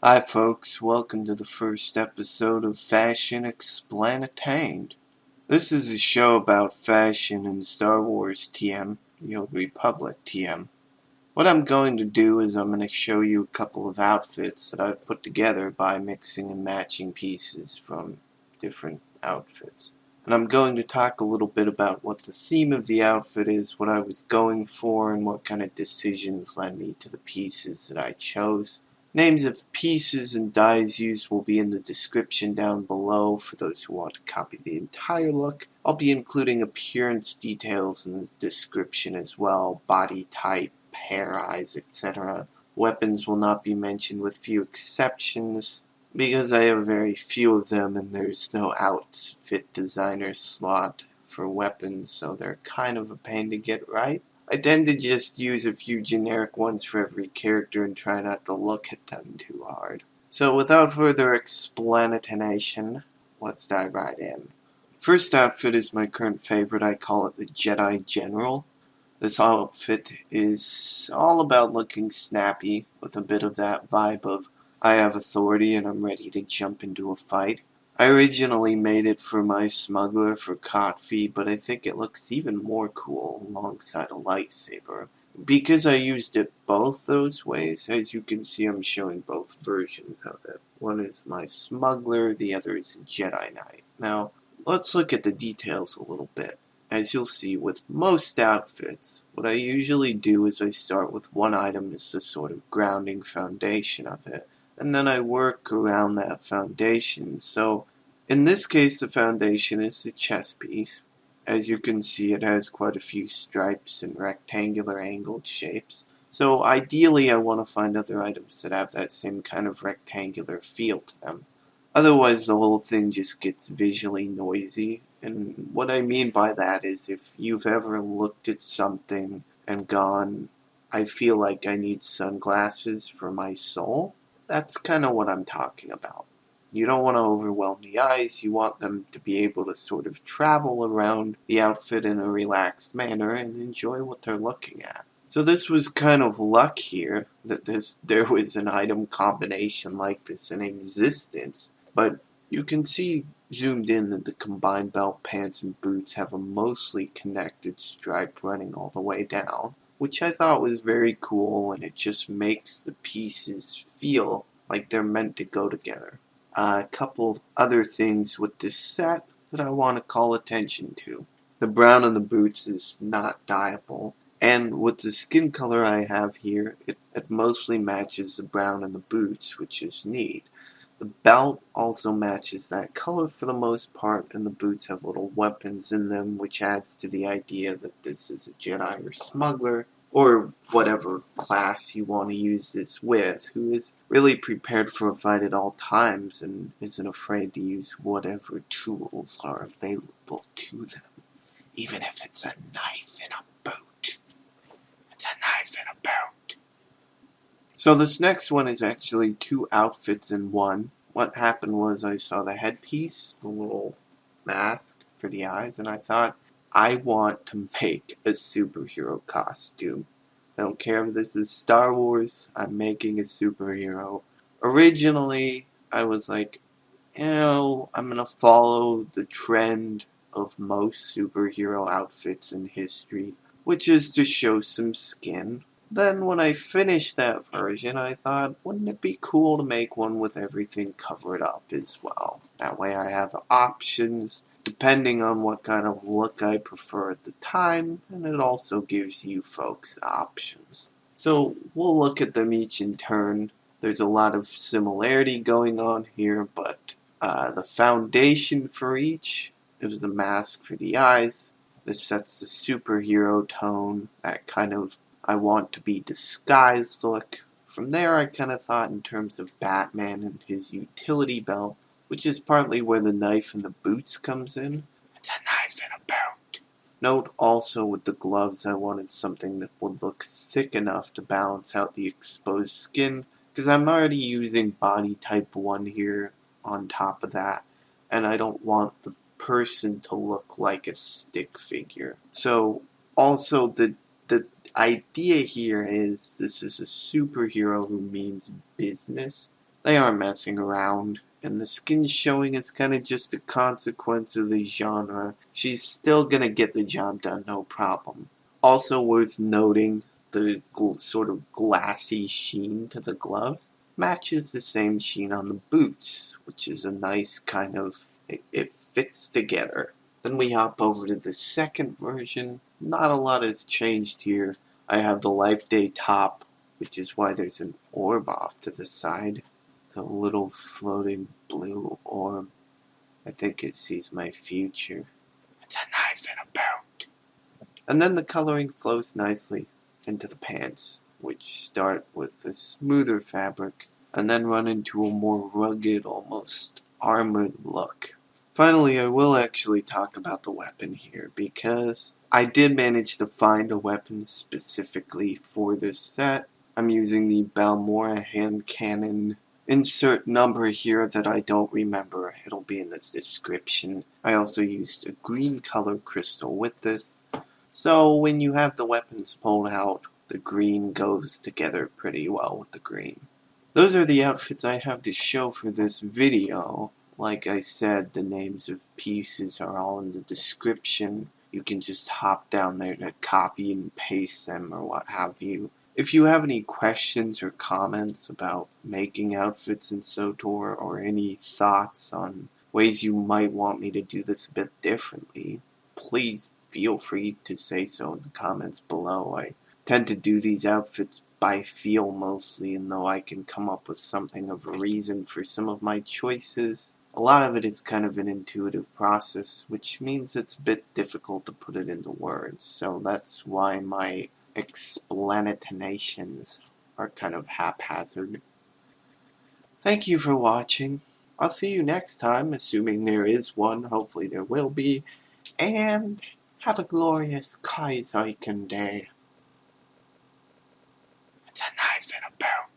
Hi folks, welcome to the first episode of Fashion Explanatained. This is a show about fashion in Star Wars TM, the Old Republic TM. What I'm going to do is I'm going to show you a couple of outfits that I've put together by mixing and matching pieces from different outfits. And I'm going to talk a little bit about what the theme of the outfit is, what I was going for, and what kind of decisions led me to the pieces that I chose. Names of pieces and dyes used will be in the description down below for those who want to copy the entire look. I'll be including appearance details in the description as well, body type, hair, eyes, etc. Weapons will not be mentioned with few exceptions, because I have very few of them and there's no outfit designer slot for weapons, so they're kind of a pain to get right. I tend to just use a few generic ones for every character and try not to look at them too hard. So without further explanation, let's dive right in. First outfit is my current favorite. I call it the Jedi General. This outfit is all about looking snappy with a bit of that vibe of I have authority and I'm ready to jump into a fight. I originally made it for my Smuggler for Kuat, but I think it looks even more cool alongside a lightsaber. Because I used it both those ways, as you can see I'm showing both versions of it. One is my Smuggler, the other is a Jedi Knight. Now, let's look at the details a little bit. As you'll see with most outfits, what I usually do is I start with one item as the sort of grounding foundation of it, and then I work around that foundation. So in this case the foundation is the chest piece. As you can see, it has quite a few stripes and rectangular angled shapes. So ideally I want to find other items that have that same kind of rectangular feel to them. Otherwise the whole thing just gets visually noisy. And what I mean by that is if you've ever looked at something and gone, I feel like I need sunglasses for my soul, that's kind of what I'm talking about. You don't want to overwhelm the eyes, you want them to be able to sort of travel around the outfit in a relaxed manner and enjoy what they're looking at. So this was kind of luck here, that there was an item combination like this in existence, but you can see zoomed in that the combined belt, pants, and boots have a mostly connected stripe running all the way down, which I thought was very cool, and it just makes the pieces feel like they're meant to go together. A couple of other things with this set that I want to call attention to. The brown on the boots is not dyeable, and with the skin color I have here, it mostly matches the brown on the boots, which is neat. The belt also matches that color for the most part, and the boots have little weapons in them, which adds to the idea that this is a Jedi or Smuggler, or whatever class you want to use this with, who is really prepared for a fight at all times and isn't afraid to use whatever tools are available to them. Even if it's a knife in a boot. It's a knife in a boot. So this next one is actually two outfits in one. What happened was I saw the headpiece, the little mask for the eyes, and I thought, I want to make a superhero costume. I don't care if this is Star Wars, I'm making a superhero. Originally, I was like, I'm gonna follow the trend of most superhero outfits in history, which is to show some skin. Then when I finished that version, I thought, wouldn't it be cool to make one with everything covered up as well? That way I have options depending on what kind of look I prefer at the time, and it also gives you folks options. So we'll look at them each in turn. There's a lot of similarity going on here, but the foundation for each is the mask for the eyes. This sets the superhero tone, that kind of I want to be disguised look. From there I kind of thought in terms of Batman and his utility belt, which is partly where the knife in the boots comes in. It's a knife in a boot. Note also with the gloves I wanted something that would look thick enough to balance out the exposed skin, because I'm already using body type 1 here on top of that, and I don't want the person to look like a stick figure. So also the idea here is this is a superhero who means business. They aren't messing around, and the skin showing is kind of just a consequence of the genre. She's still gonna get the job done, no problem. Also worth noting, the sort of glassy sheen to the gloves matches the same sheen on the boots, which is a nice kind of, it fits together. Then we hop over to the second version. Not a lot has changed here. I have the Life Day top, which is why there's an orb off to the side. It's a little floating blue orb. I think it sees my future. It's a knife and a boat. And then the coloring flows nicely into the pants, which start with a smoother fabric and then run into a more rugged, almost armored look. Finally, I will actually talk about the weapon here, because I did manage to find a weapon specifically for this set. I'm using the Balmora hand cannon. Insert number here that I don't remember. It'll be in the description. I also used a green color crystal with this. So when you have the weapons pulled out, the green goes together pretty well with the green. Those are the outfits I have to show for this video. Like I said, the names of pieces are all in the description. You can just hop down there to copy and paste them or what have you. If you have any questions or comments about making outfits in SWTOR, or any thoughts on ways you might want me to do this a bit differently, please feel free to say so in the comments below. I tend to do these outfits by feel mostly, and though I can come up with something of a reason for some of my choices, a lot of it is kind of an intuitive process, which means it's a bit difficult to put it into words. So that's why my explanations are kind of haphazard. Thank you for watching. I'll see you next time, assuming there is one. Hopefully there will be. And have a glorious Kaiserken day. It's a knife and a boat.